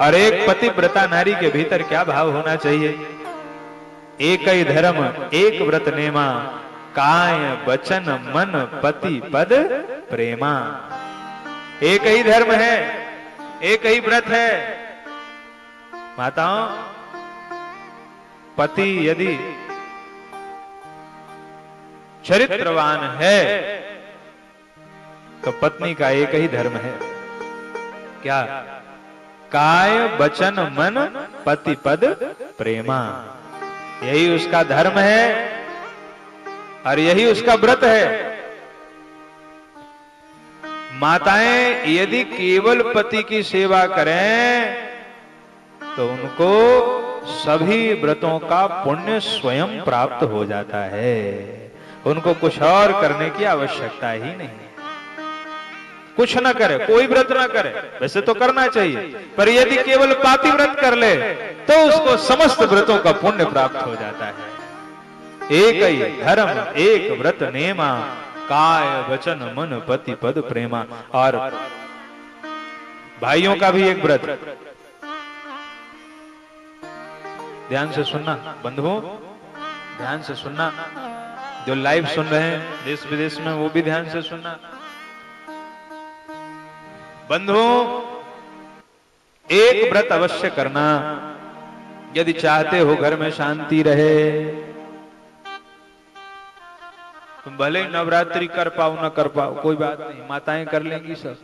और एक पतिव्रता नारी के भीतर क्या भाव होना चाहिए? एक ही धर्म एक व्रत नेमा, काय वचन मन पति पद प्रेमा। एक ही धर्म है, एक ही व्रत है। माताओं, पति यदि चरित्रवान है तो पत्नी का एक ही धर्म है, क्या? काय वचन मन पति पद प्रेमा। यही उसका धर्म है और यही उसका व्रत है। माताएं यदि केवल पति की सेवा करें तो उनको सभी व्रतों का पुण्य स्वयं प्राप्त हो जाता है। उनको कुछ और करने की आवश्यकता ही नहीं। कुछ ना करे, कोई व्रत ना करे, वैसे तो करना चाहिए, पर यदि केवल पाति व्रत कर ले तो उसको समस्त व्रतों का पुण्य प्राप्त हो जाता है। एक ही धर्म एक व्रत नेमा, काय वचन मन पति पद प्रेमा। और भाइयों का भी एक व्रत, ध्यान से सुनना बंधुओं, ध्यान से सुनना। जो लाइव सुन रहे हैं देश विदेश में वो भी ध्यान से सुनना। बंधुओं, एक व्रत अवश्य करना यदि चाहते हो घर में शांति रहे। तुम भले ही नवरात्रि कर पाओ न कर पाओ, कोई बात नहीं, माताएं कर लेंगी सब,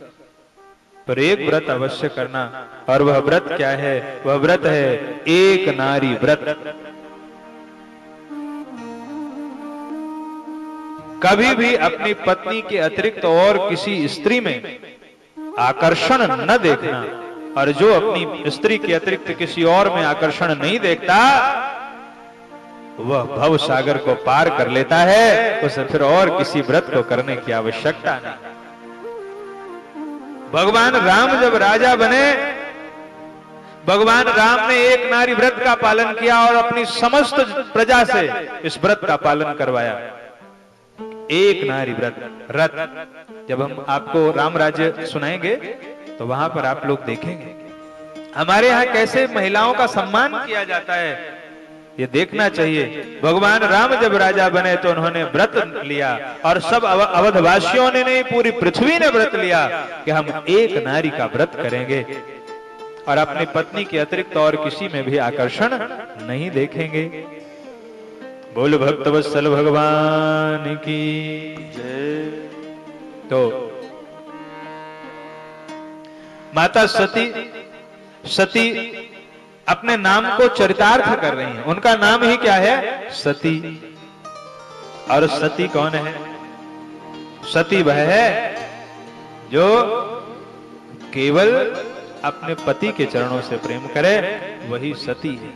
पर एक व्रत अवश्य करना। और वह व्रत क्या है? वह व्रत है एक नारी व्रत। कभी भी अपनी पत्नी के अतिरिक्त और किसी स्त्री में आकर्षण न देखना, और जो अपनी स्त्री के अतिरिक्त किसी और में आकर्षण नहीं देखता वह भव सागर को पार कर लेता है। उसे फिर और किसी व्रत को करने की आवश्यकता नहीं। भगवान राम जब राजा बने, भगवान राम ने एक नारी व्रत का पालन किया और अपनी समस्त प्रजा से इस व्रत का पालन करवाया। एक नारी व्रत। रथ जब हम आपको राम राज्य सुनाएंगे तो वहां पर आप लोग देखेंगे हमारे यहाँ कैसे महिलाओं का सम्मान किया जाता है, ये देखना चाहिए। भगवान राम जब राजा बने तो उन्होंने व्रत लिया, और सब अवधवासियों ने नहीं, पूरी पृथ्वी ने व्रत लिया कि हम एक नारी का व्रत करेंगे और अपनी पत्नी के अतिरिक्त और किसी में भी आकर्षण नहीं देखेंगे। बोल भक्तवत्सल भगवान की जय। तो माता सती अपने नाम को चरितार्थ कर रही हैं। उनका नाम ही क्या है? सती। और सती कौन है? सती वह है जो केवल अपने पति के चरणों से प्रेम करे, वही सती है।